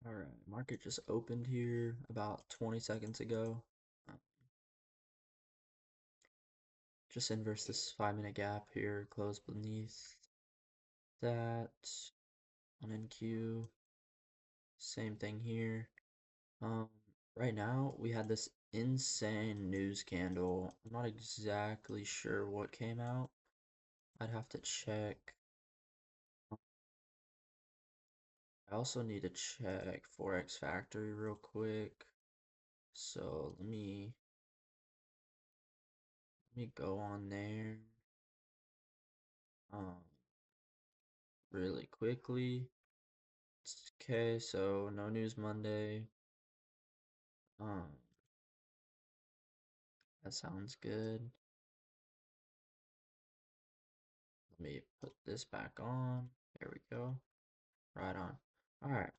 All right, market just opened here about 20 seconds ago. Uh, Just inverse this 5 minute gap here, close beneath that on NQ. Same thing here. Um, right now we had this insane news candle. I'm not exactly sure what came out. I'd have to check. I also need to check Forex Factory real quick. So let me go on there. Um, really quickly. Okay, so no news Monday. Um, that sounds good. Let me put this back on. There we go. Right on. All right.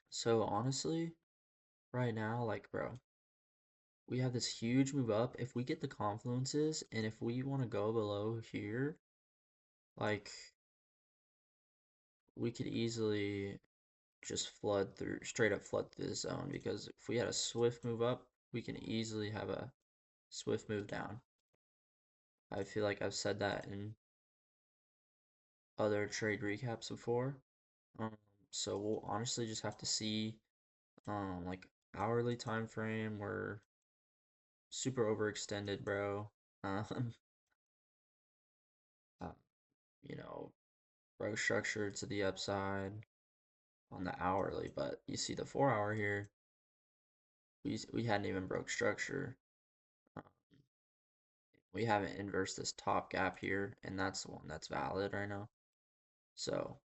So honestly, right now, like, bro, we have this huge move up. If we get the confluences and if we want to go below here, like, we could easily just flood through, straight up flood through the zone because if we had a swift move up, we can easily have a swift move down. I feel like I've said that in other trade recaps before. Um, so we'll honestly just have to see like hourly time frame. We're super overextended, bro. Um, uh, you know, broke structure to the upside on the hourly, but you see the 4 hour here, we hadn't even broke structure. Um, we haven't inversed this top gap here, and that's the one that's valid right now. So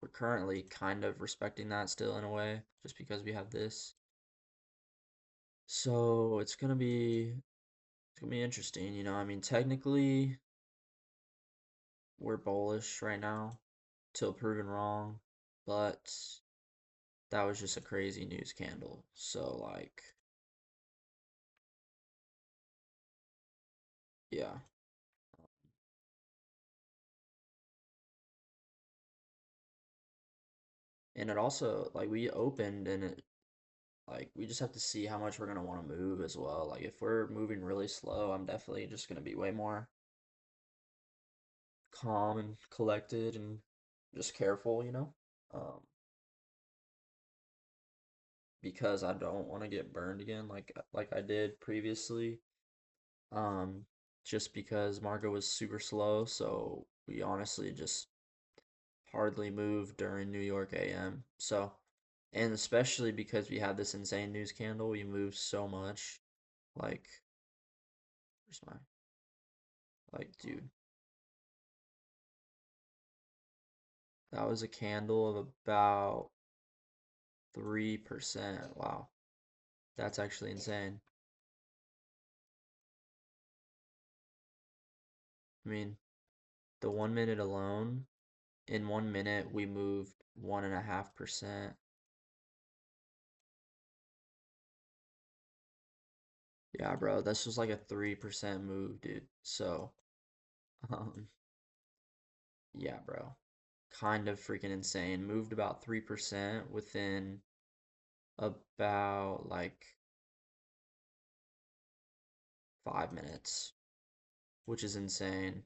we're currently kind of respecting that still in a way, just because we have this. So it's gonna be interesting, I mean, technically we're bullish right now till proven wrong, but that was just a crazy news candle. So like, yeah. And it also like we opened and it like we just have to see how much we're gonna want to move as well. Like if we're moving really slow, I'm definitely just gonna be way more calm and collected and just careful, Um, because I don't want to get burned again like I did previously. Um, just because Margo was super slow, so we honestly just hardly moved during New York AM. So, and especially because we had this insane news candle, we moved so much. Like, where's my, dude, that was a candle of about 3%. Wow, that's actually insane. I mean, the 1 minute alone, in 1 minute, we moved 1.5%. Yeah, bro, this was like a 3% move, dude. So, um, yeah, bro. Kind of freaking insane. Moved about 3% within about like 5 minutes, which is insane.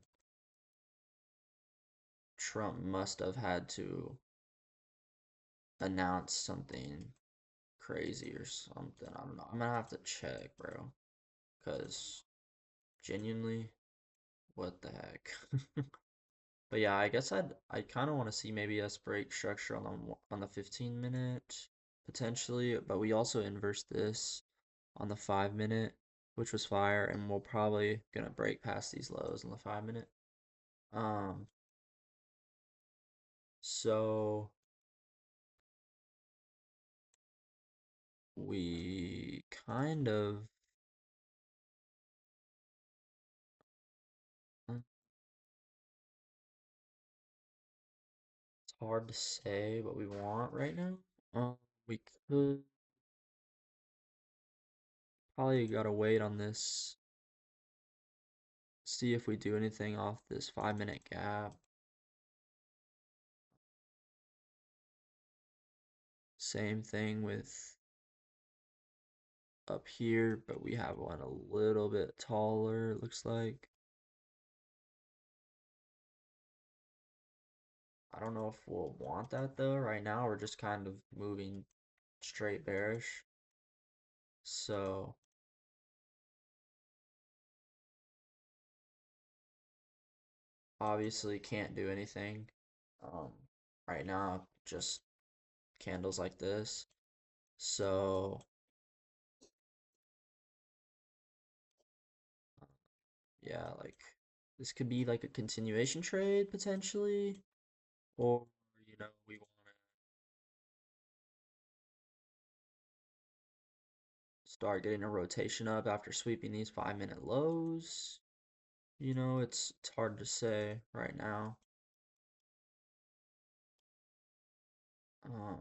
Trump must have had to announce something crazy or something. I don't know. I'm gonna have to check, bro. Because genuinely, what the heck? But yeah, I guess I kind of want to see maybe us break structure on the 15 minute potentially, but we also inverse this on the 5 minute, which was fire, and we're probably gonna break past these lows on the 5 minute. Um, so we kind of it's hard to say what we want right now. We could probably gotta wait on this, see if we do anything off this 5 minute gap. Same thing with up here, but we have one a little bit taller, it looks like. I don't know if we'll want that though. Right now, we're just kind of moving straight bearish. So obviously can't do anything. Um, right now, just candles like this. So yeah, like this could be like a continuation trade potentially, or we want to start getting a rotation up after sweeping these 5-minute lows. It's hard to say right now. Um,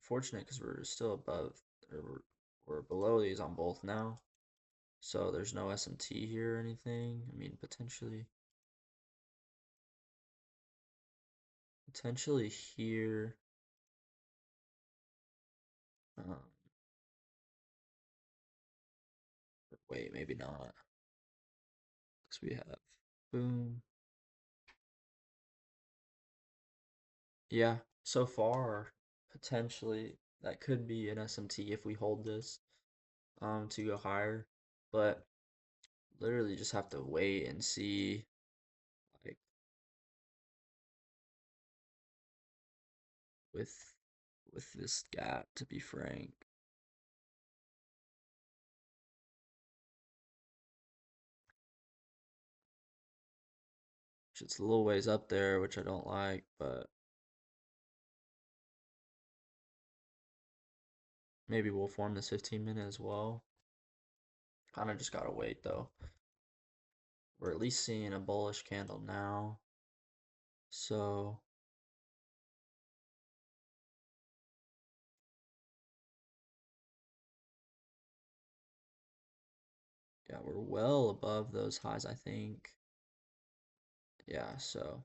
Fortunate because we're still above or we're below these on both now. So there's no SMT here or anything. I mean, potentially here. Um, Wait, maybe not. Because we have boom. Yeah, so far potentially that could be an SMT if we hold this to go higher, but literally just have to wait and see like with this gap to be frank. It's a little ways up there, which I don't like, but maybe we'll form this 15-minute as well. Kind of just gotta wait though. We're at least seeing a bullish candle now. So yeah, we're well above those highs, I think. Yeah, so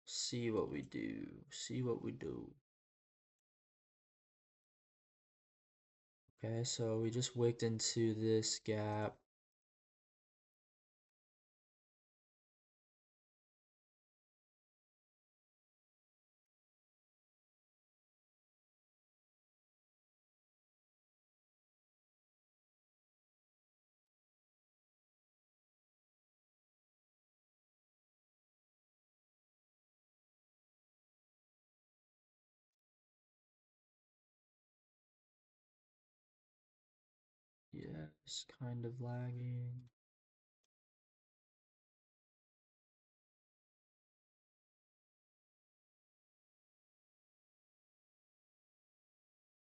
see what we do. See what we do. Okay, so we just wicked into this gap. Yes, kind of lagging.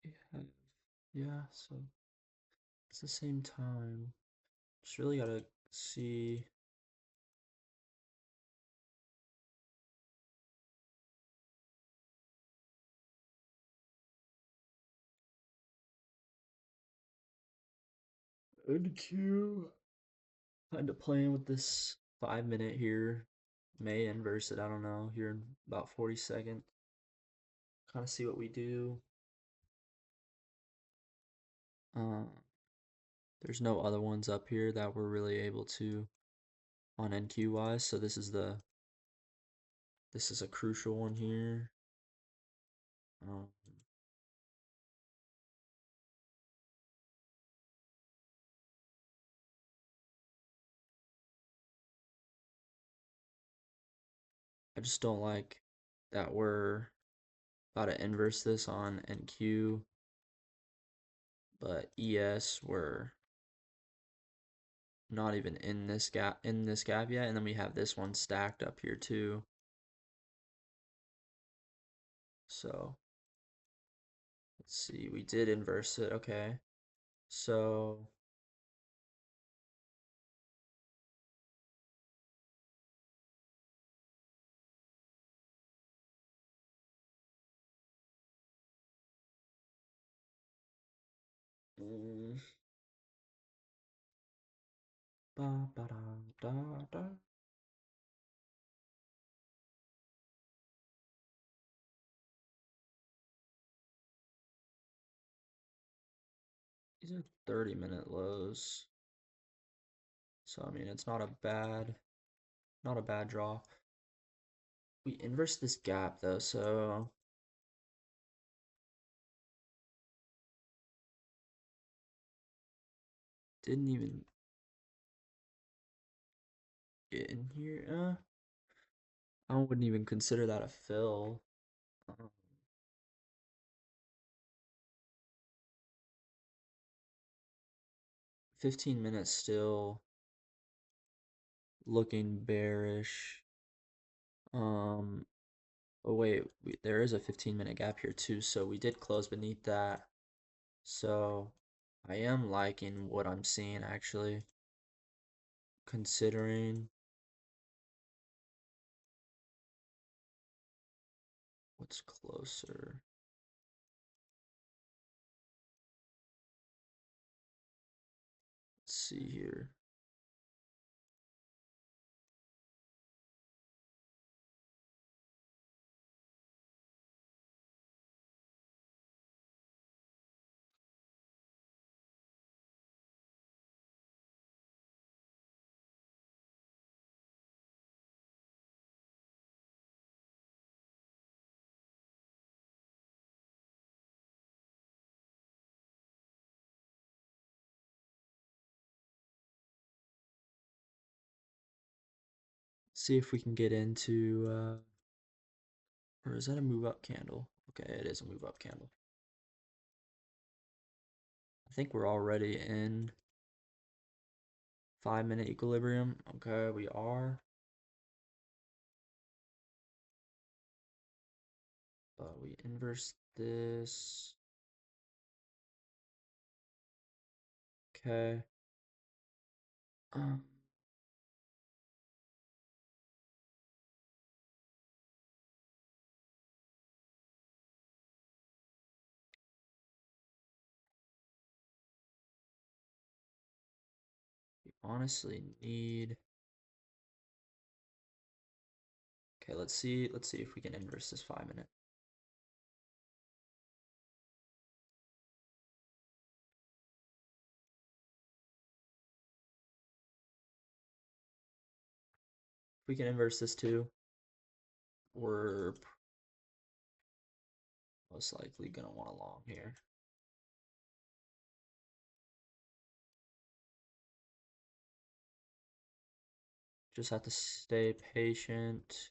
Yeah, yeah, so it's the same time. Just really gotta see. NQ. Kind of playing with this 5-minute here. May inverse it, I don't know, here in about 40 seconds. Kind of see what we do. Uh, there's no other ones up here that we're really able to on NQ wise, so this is a crucial one here. Um, I just don't like that we're about to inverse this on NQ, but ES we're not even in this gap yet, and then we have this one stacked up here too. So let's see, we did inverse it, okay. So mm, ba ba da da da. These are 30-minute lows. So I mean it's not a bad draw. We inverse this gap though, so didn't even get in here. I wouldn't even consider that a fill. Um, 15 minutes still looking bearish. Oh wait, there is a 15-minute gap here too, so we did close beneath that. So I am liking what I'm seeing actually, considering what's closer. Let's see here. See if we can get into or is that a move up candle? Okay, it is a move up candle. I think we're already in 5-minute equilibrium. Okay, we are. We inverse this. Okay. Um, we honestly need. Okay, let's see. Let's see if we can inverse this 5-minute. If we can inverse this too, we're most likely gonna want a long here. Just have to stay patient.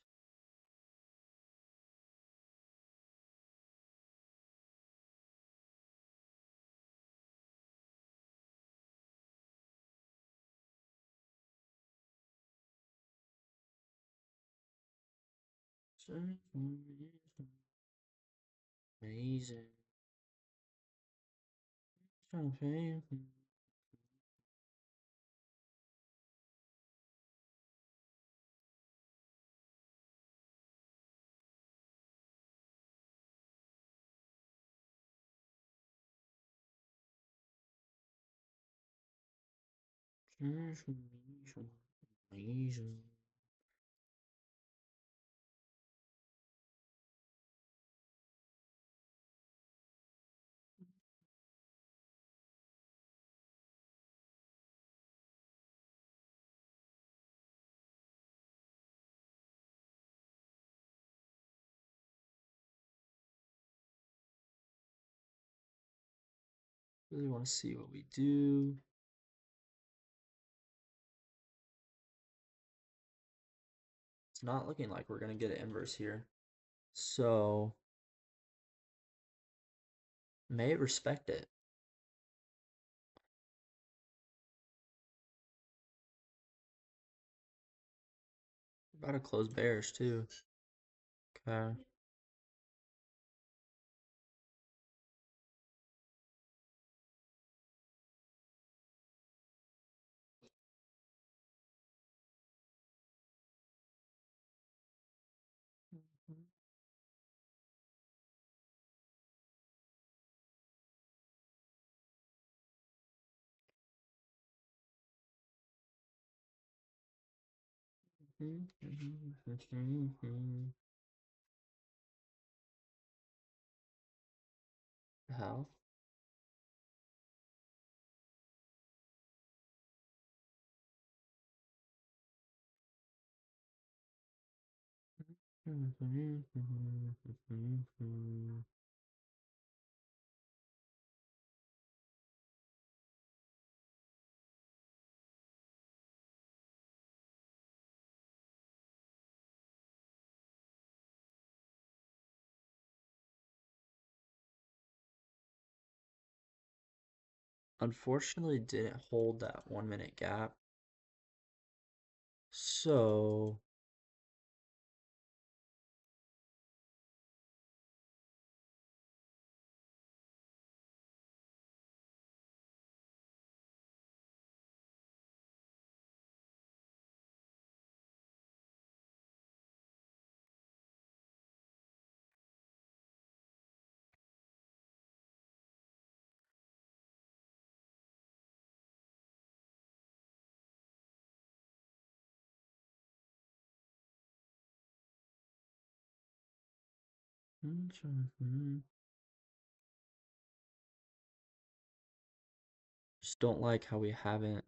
Amazing. Amazing. Really want to see what we do. It's not looking like we're gonna get an inverse here. So may respect it. We're about to close bearish too. Okay. How? Unfortunately, didn't hold that 1 minute gap. So just don't like how we haven't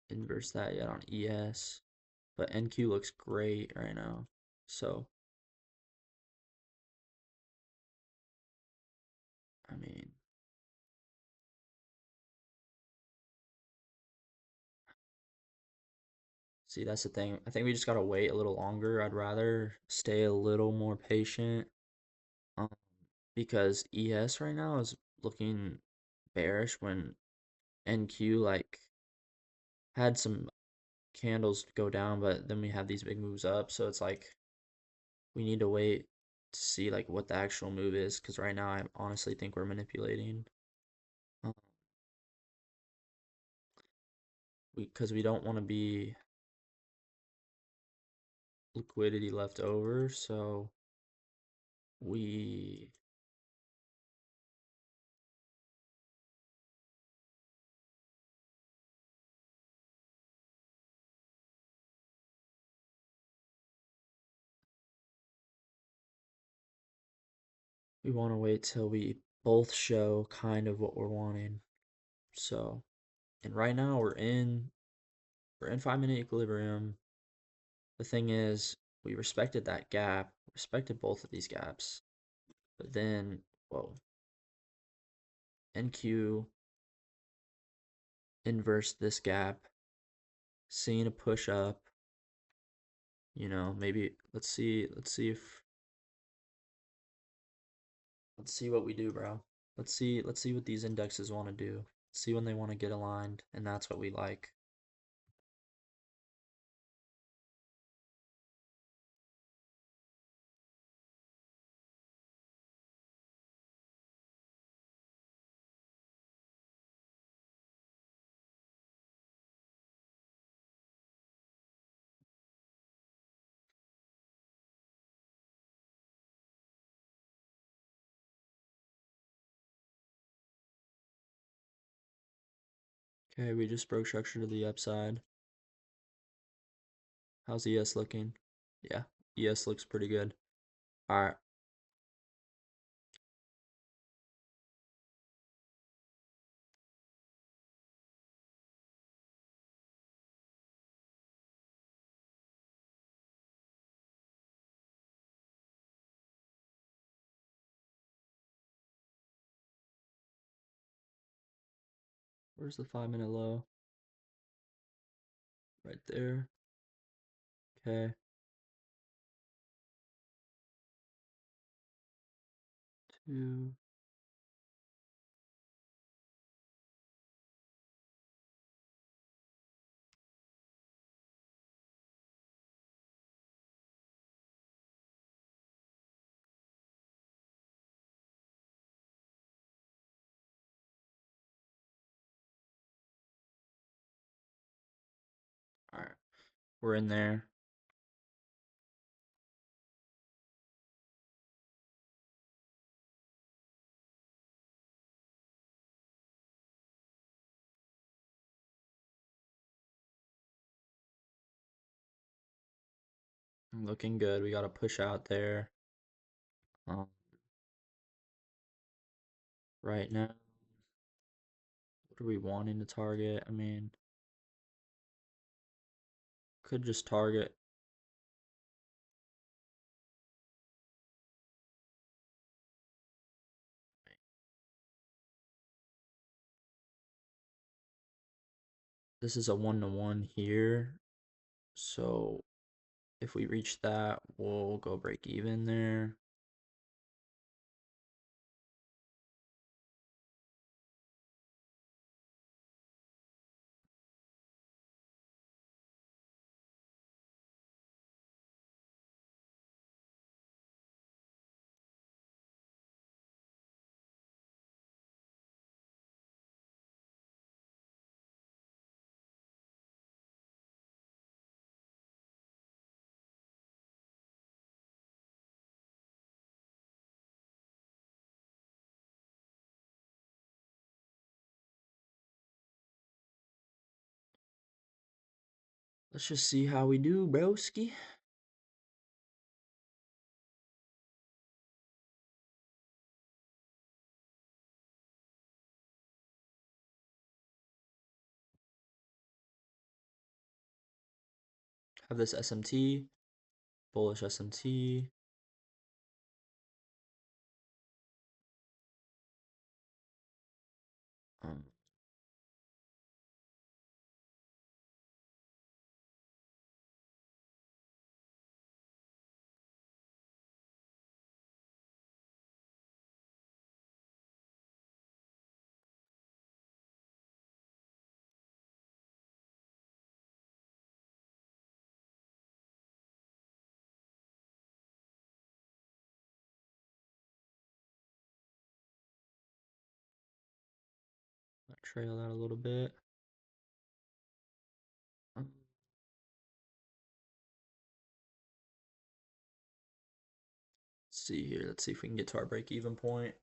inversed that yet on ES. But NQ looks great right now. So, I mean, see, that's the thing. I think we just gotta wait a little longer. I'd rather stay a little more patient, um, because ES right now is looking bearish when NQ like had some candles go down, but then we have these big moves up. So it's like we need to wait to see like what the actual move is, because right now I honestly think we're manipulating. Um, because we don't want to be liquidity left over, so we we want to wait till we both show kind of what we're wanting. So, and right now we're in 5 minute equilibrium. The thing is, we respected that gap, respected both of these gaps, but then, whoa, NQ inverse this gap, seeing a push up, maybe let's see what we do, bro. Let's see what these indexes want to do. See when they want to get aligned, and that's what we like. Okay, we just broke structure to the upside. How's ES looking? Yeah, ES looks pretty good. All right. Where's the 5 minute low? Right there. Okay. 2. All right. We're in there. Looking good. We got to push out there. Um, right now, what are we wanting to target? I mean, Could just target. This is a 1-to-1 here. So if we reach that, we'll go break even there. Let's just see how we do, broski. Have this SMT, bullish SMT. Um, Trail that a little bit. Let's see here. Let's see if we can get to our break-even point.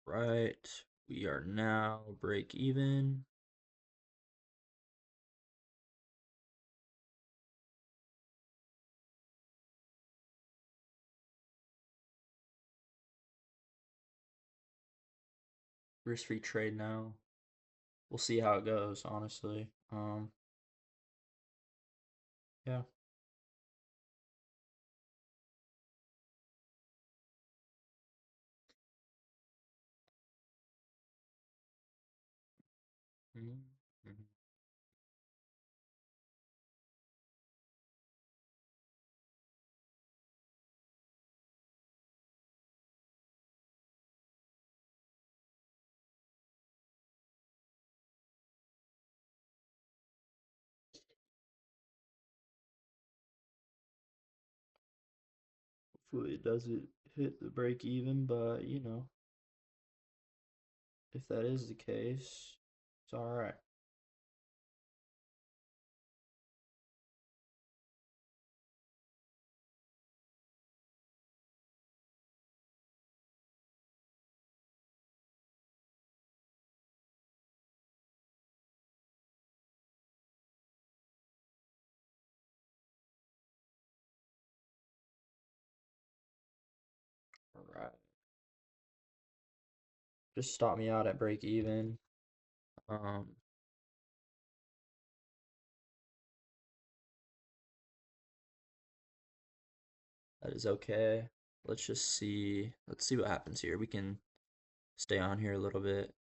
Right, we are now break even. Risk-free trade now. We'll see how it goes, honestly. Yeah. Mhm. Hopefully it doesn't hit the break even, but you know, if that is the case, it's all right. All right. Just stop me out at break even. Um, that is okay. Let's just see. Let's see what happens here. We can stay on here a little bit.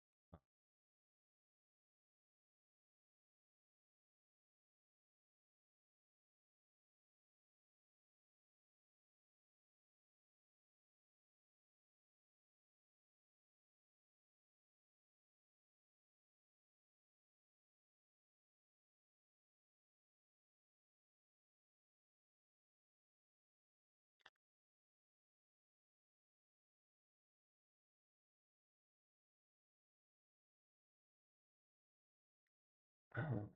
Oh.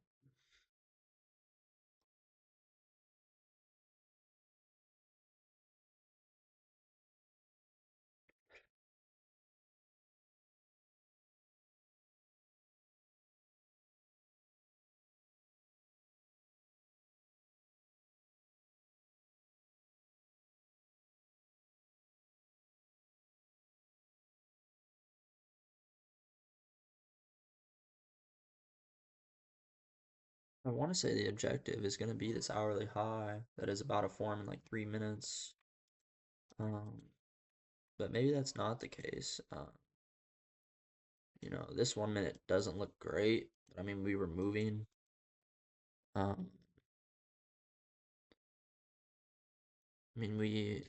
I want to say the objective is going to be this hourly high that is about to form in like 3 minutes. Um, but maybe that's not the case. This 1 minute doesn't look great, but I mean, we were moving. Um, we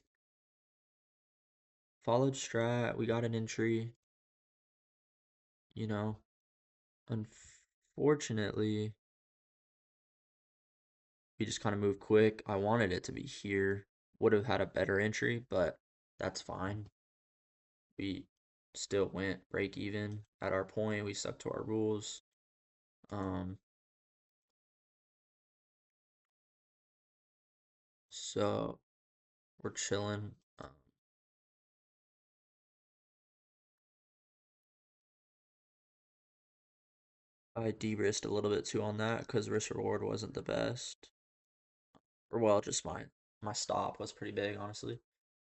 followed strat, we got an entry, you know. Unfortunately, we just kind of moved quick. I wanted it to be here. Would have had a better entry, but that's fine. We still went break even at our point. We stuck to our rules. Um, so we're chilling. I de-risked a little bit too on that because risk reward wasn't the best. Or well, just my stop was pretty big, honestly.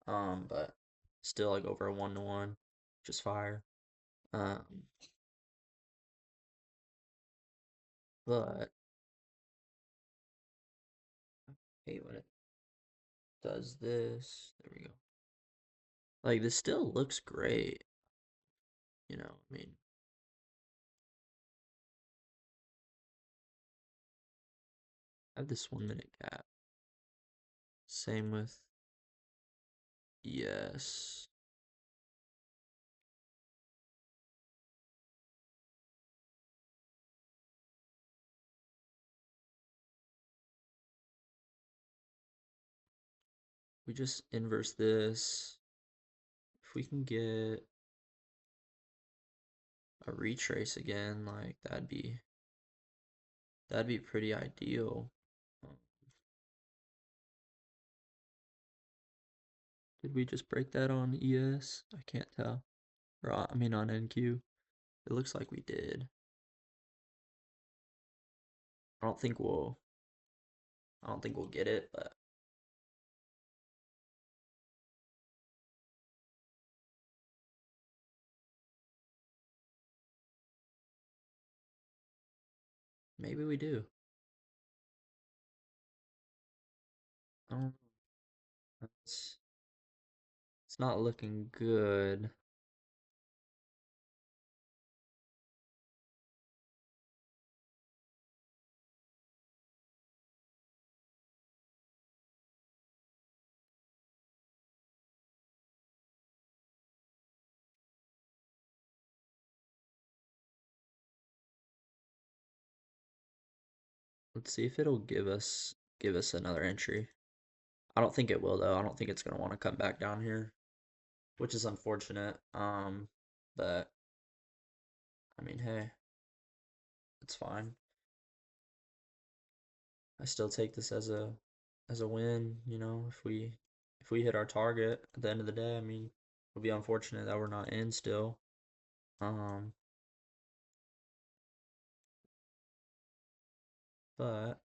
But still like over a 1-to-1, just fire. Um, but I hate when it does this. There we go. Like this still looks great, I mean, I have this 1 minute gap. Same with yes. We just inverse this. If we can get a retrace again, like that'd be pretty ideal. Um, Did we just break that on ES? I can't tell. Or I mean on NQ. It looks like we did. I don't think we'll I don't think we'll get it, but maybe we do. I don't know. It's not looking good. Let's see if it'll give us another entry. I don't think it will though. I don't think it's gonna want to come back down here, which is unfortunate. But I mean, hey, it's fine. I still take this as a win, if we hit our target at the end of the day. I mean, it'll be unfortunate that we're not in still. Um, but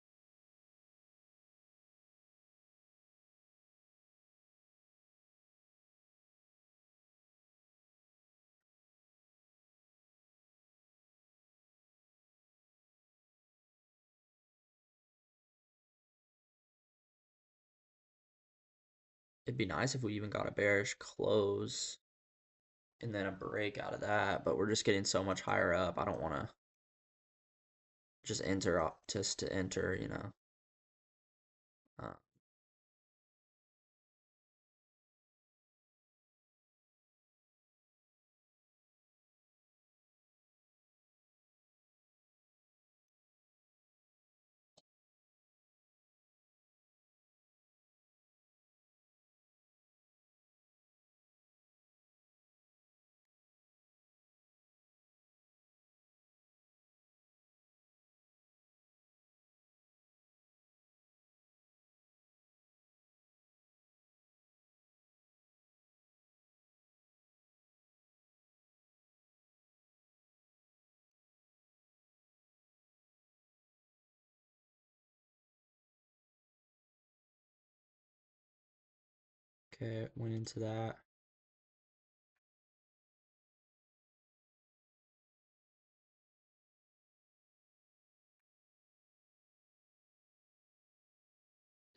it'd be nice if we even got a bearish close and then a break out of that, but we're just getting so much higher up. I don't want to just enter up just to enter. Uh, Okay, went into that.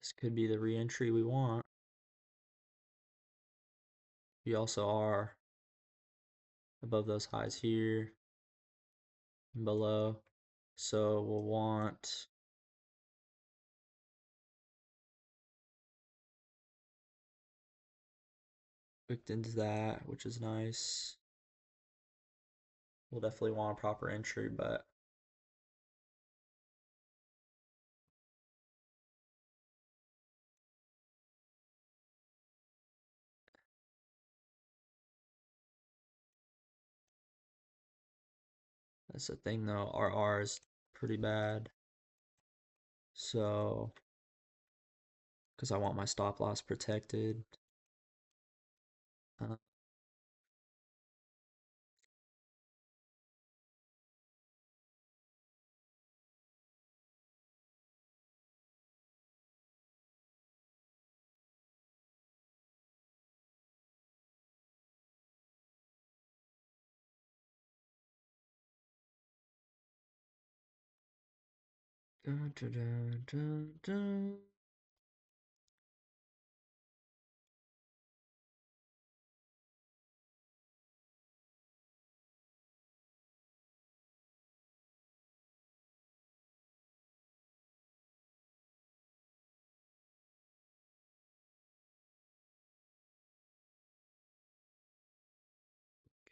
This could be the re-entry we want. We also are above those highs here and below. So we'll want hooked into that, which is nice. We'll definitely want a proper entry, but that's the thing though. Our R is pretty bad. So, because I want my stop loss protected. Uh, dun, dun, dun, dun, dun.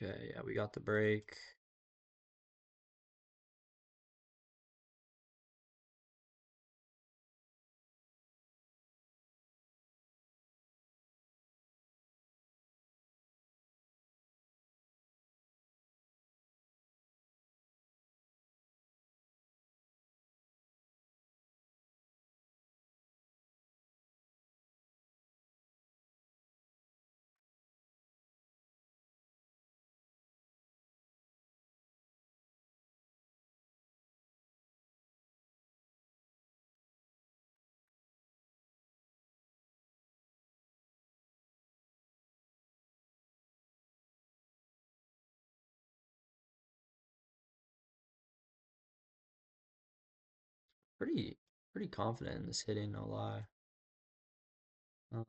Okay, yeah, we got the break. Pretty, pretty confident in this hitting, no lie. Uh,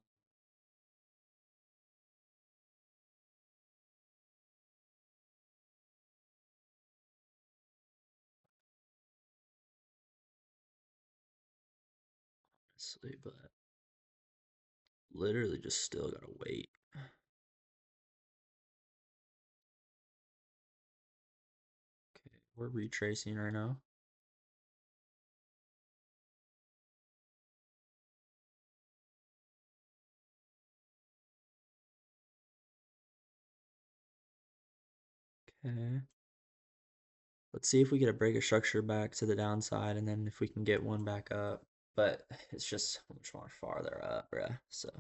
honestly, but literally just still gotta wait. Okay, we're retracing right now. Okay. Let's see if we get a break of structure back to the downside, and then if we can get one back up. But it's just so much more farther up, bruh. So,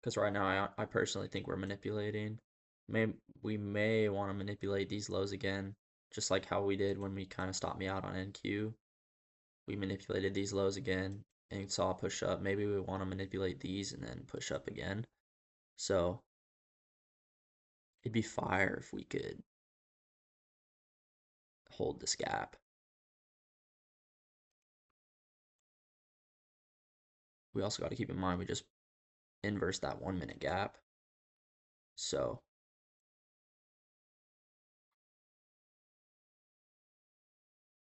because right now I personally think we're manipulating. May we may want to manipulate these lows again, just like how we did when we kind of stopped me out on NQ. We manipulated these lows again and saw a push up. Maybe we want to manipulate these and then push up again. So it'd be fire if we could hold this gap. We also got to keep in mind we just inverse that 1 minute gap. So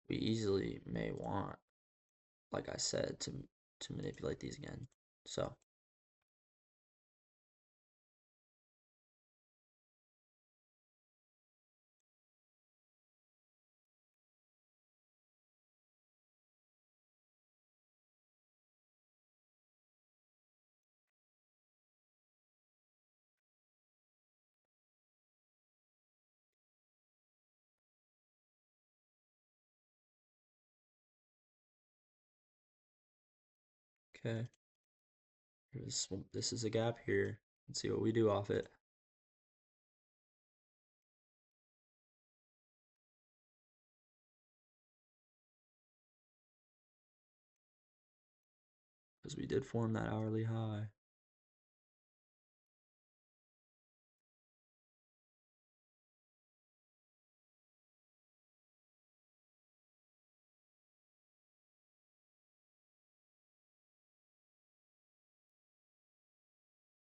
we easily may want, like I said, to manipulate these again. So okay, this is a gap here. Let's see what we do off it. because we did form that hourly high.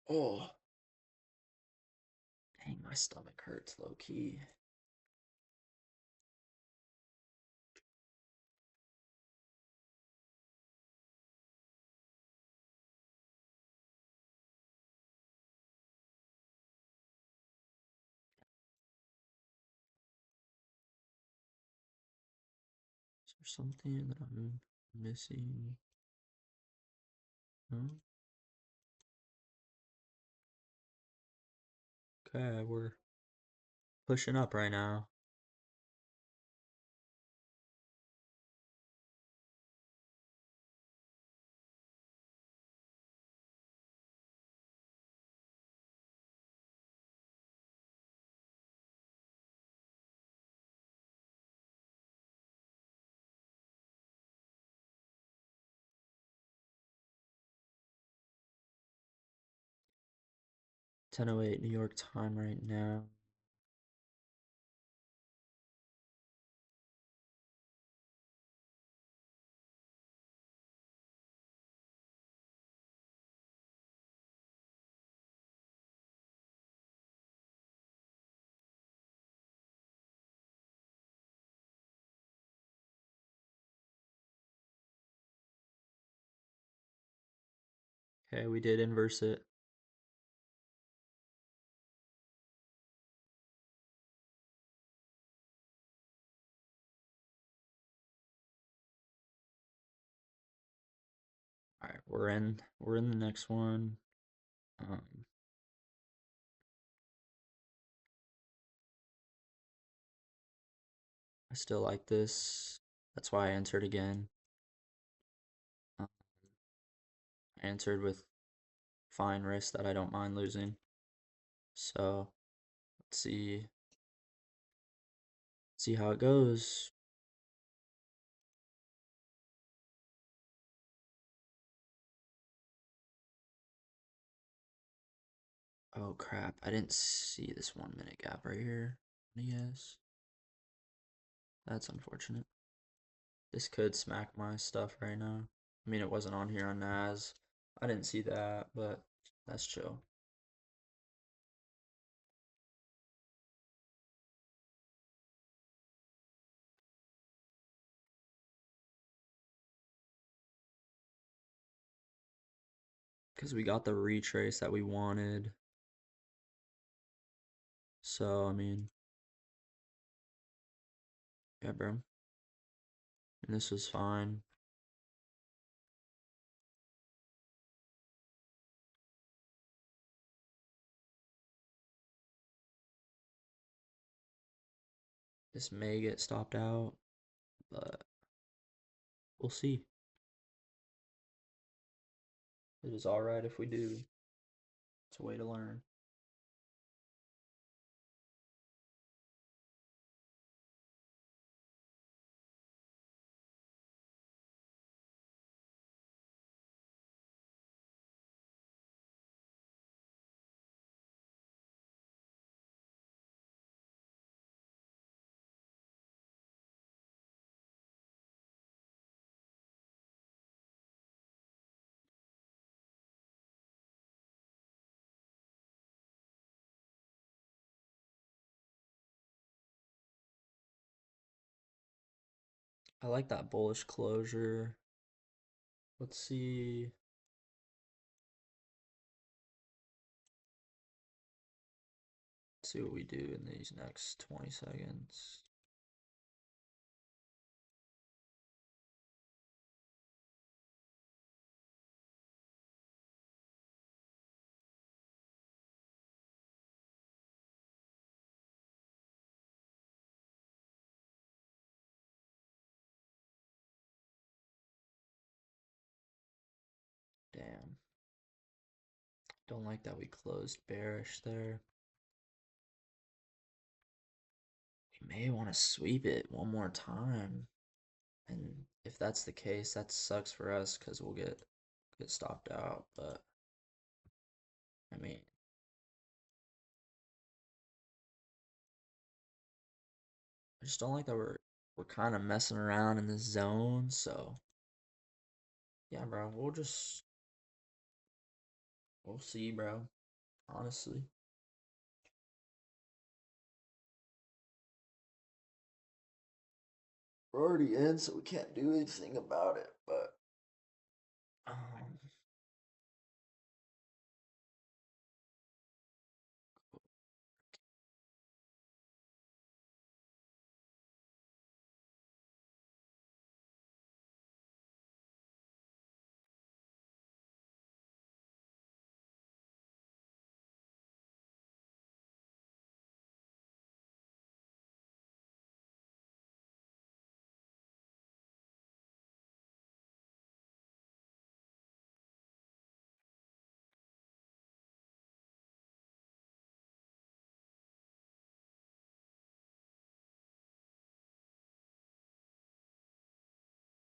Oh, dang, my stomach hurts low key. Is there something that I'm missing? Huh? Okay, we're pushing up right now. Ten oh eight New York time right now. Okay, we did inverse it. All right, we're in the next one. Um, I still like this. That's why I entered again. I entered with fine risk that I don't mind losing. So let's see how it goes. Oh crap, I didn't see this 1 minute gap right here. Yes. That's unfortunate. This could smack my stuff right now. I mean, it wasn't on here on NAS. I didn't see that, but that's chill. Because we got the retrace that we wanted. So, I mean, yeah, bro. And this was fine. This may get stopped out, but we'll see. It is alright if we do. It's a way to learn. I like that bullish closure. Let's see. Let's see what we do in these next 20 seconds. Damn. Don't like that we closed bearish there. We may want to sweep it one more time. And if that's the case, that sucks for us because we'll get get stopped out, but I mean, I just don't like that we're kind of messing around in this zone. So yeah, bro, we'll see, bro. Honestly, we're already in, so we can't do anything about it. But um,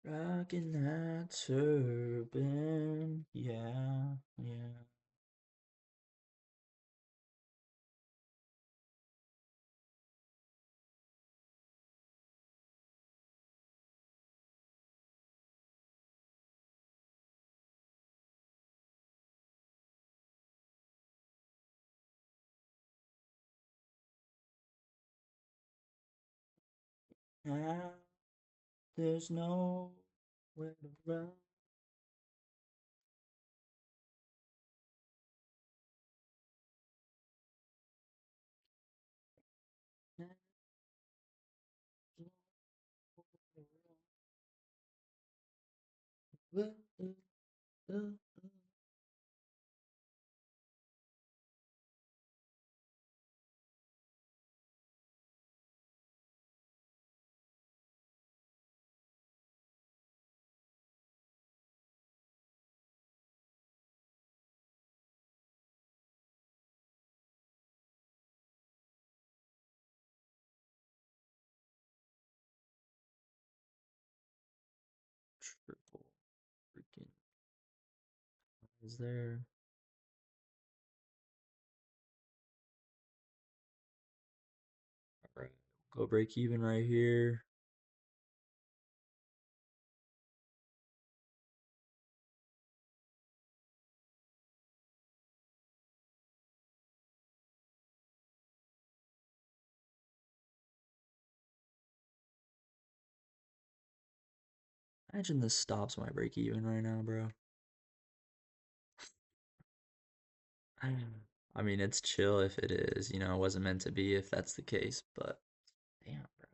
rocking that turban, yeah, yeah. Now there's no where to run. Now there's nowhere to run. Triple freaking is there? All right, go break even right here. Imagine this stops my break even right now, bro. I mean, it's chill if it is. It wasn't meant to be if that's the case, but damn, bro.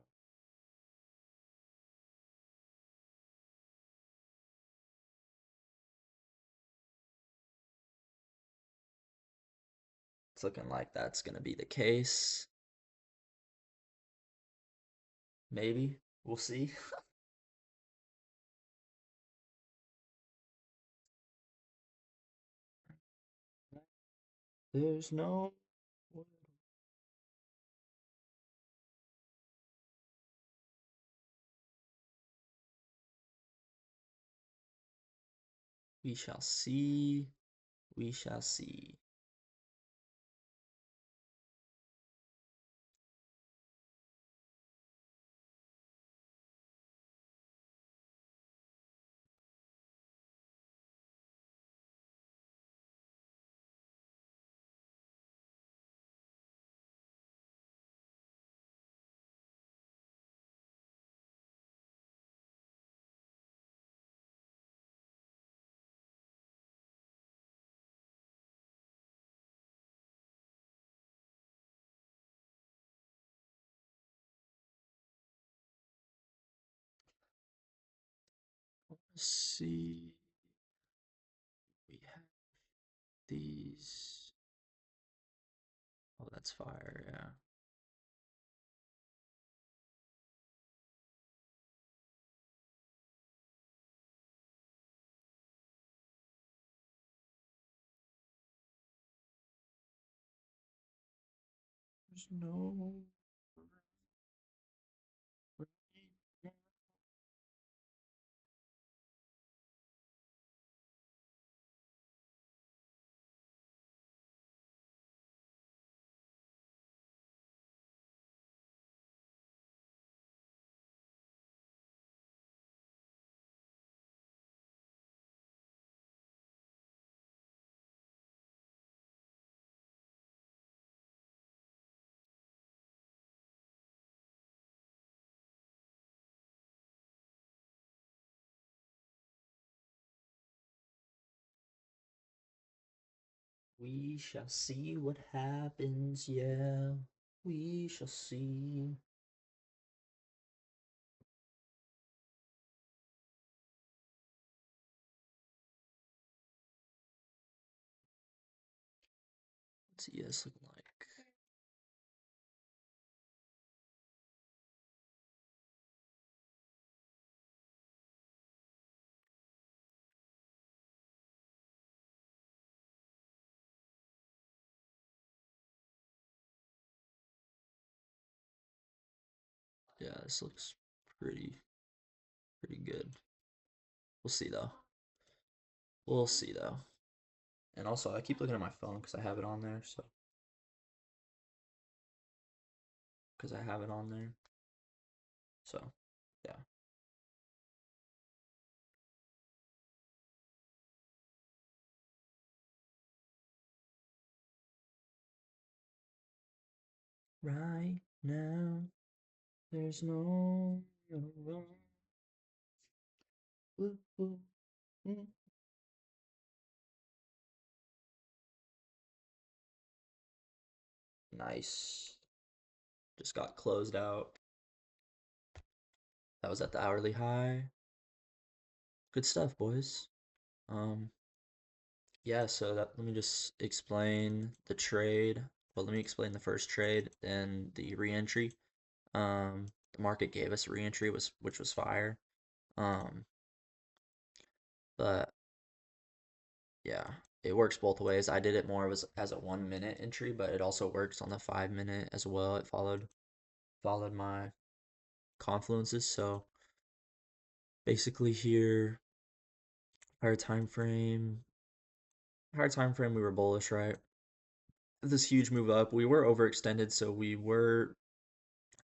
It's looking like that's gonna be the case. Maybe. We'll see. There's no. We shall see. We shall see. Let's see. We have these. Oh, that's fire, yeah. There's no. We shall see what happens, yeah. We shall see. What's ES looking like? Yeah, this looks pretty good. We'll see though. We'll see though. And also, I keep looking at my phone because I have it on there. So, because I have it on there. So, yeah. Right now, there's no wrong. Woo, woo, mm. Nice. Just got closed out. That was at the hourly high. Good stuff, boys. Um, yeah, so that let me just explain the trade. Well, let me explain the first trade, then the re-entry. The market gave us a re-entry was which was fire. Um, but yeah, it works both ways. I did it more as a 1 minute entry, but it also works on the 5 minute as well. It followed my confluences. So basically here, higher time frame, higher time frame, we were bullish, right? This huge move up. We were overextended, so we were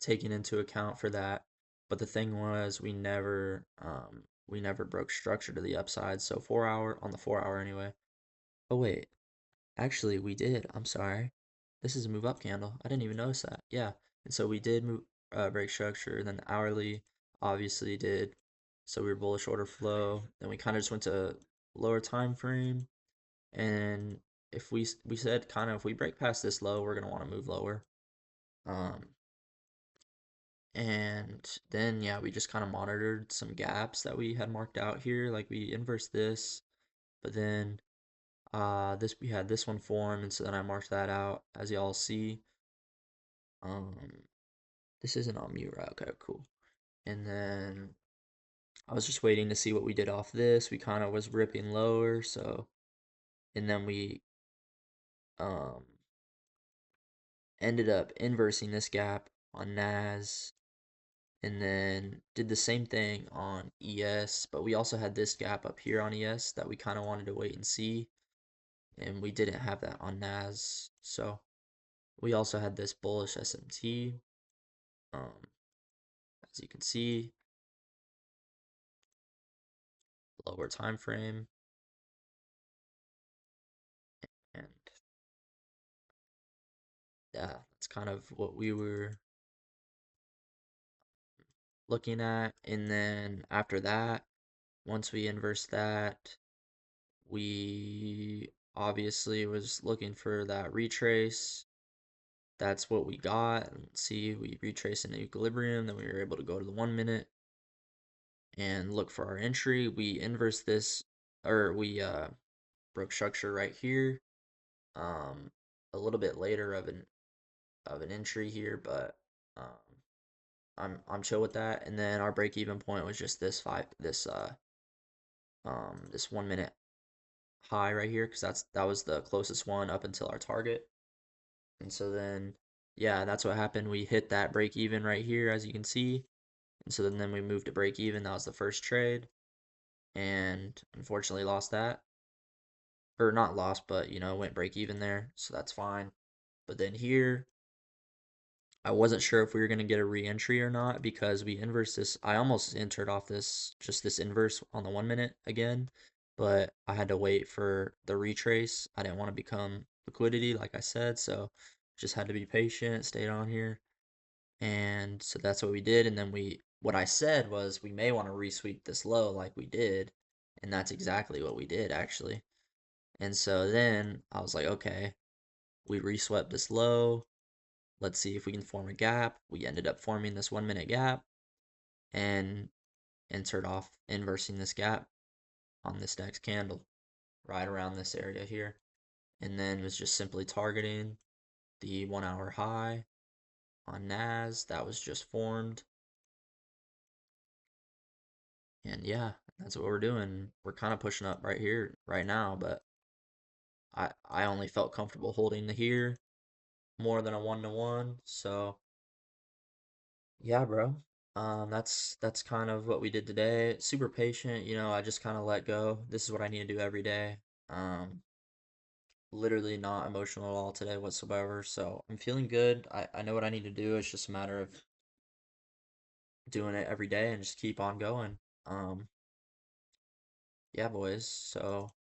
taking into account for that. But the thing was, we never broke structure to the upside. So 4 hour on the 4 hour anyway. Oh wait, actually we did. I'm sorry. This is a move up candle. I didn't even notice that. Yeah, and so we did move break structure. And then the hourly obviously did. So we were bullish order flow. Then we kind of just went to lower time frame. And if we said kind of if we break past this low, we're gonna want to move lower. Um, and then yeah, we just kind of monitored some gaps that we had marked out here. Like we inversed this, but then this we had this one form, and so then I marked that out as y'all see. Um, this isn't on mute, right? Okay, cool. And then I was just waiting to see what we did off this. We kind of was ripping lower, so and then we um ended up inversing this gap on NAS and then did the same thing on ES, but we also had this gap up here on ES that we kind of wanted to wait and see, and we didn't have that on NAS. So we also had this bullish SMT, as you can see, lower time frame, and yeah, that's kind of what we were looking at. And then after that, once we inverse that, we obviously was looking for that retrace. That's what we got. And see, we retrace into equilibrium, then we were able to go to the 1 minute and look for our entry. We inverse this, or we broke structure right here. Um, a little bit later of an entry here, but um, I'm chill with that. And then our break even point was just this 1 minute high right here because that was the closest one up until our target. And so then yeah, that's what happened. We hit that break even right here as you can see. And so then we moved to break even. That was the first trade. And unfortunately lost that. Or not lost, but went break even there. So that's fine. But then here I wasn't sure if we were going to get a re-entry or not because we inverse this. I almost entered off this inverse on the 1 minute again, but I had to wait for the retrace. I didn't want to become liquidity, like I said, so just had to be patient, stayed on here. And so that's what we did. And then what I said was we may want to resweep this low like we did. And that's exactly what we did, actually. And so then I was like, okay, we reswept this low. Let's see if we can form a gap. We ended up forming this 1 minute gap and entered off inversing this gap on this next candle right around this area here. And then was just simply targeting the 1 hour high on NAS that was just formed. And yeah, that's what we're doing. We're kind of pushing up right here, right now, but I only felt comfortable holding the here more than a 1-to-1. So yeah, bro. That's kind of what we did today. Super patient, I just kind of let go. This is what I need to do every day. Um, Literally not emotional at all today whatsoever. So I'm feeling good. I know what I need to do. It's just a matter of doing it every day and just keep on going. Um, yeah, boys. So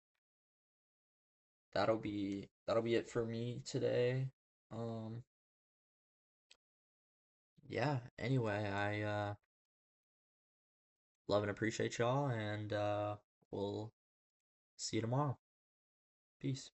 that'll be it for me today. Um, yeah. Anyway, I love and appreciate y'all, and we'll see you tomorrow. Peace.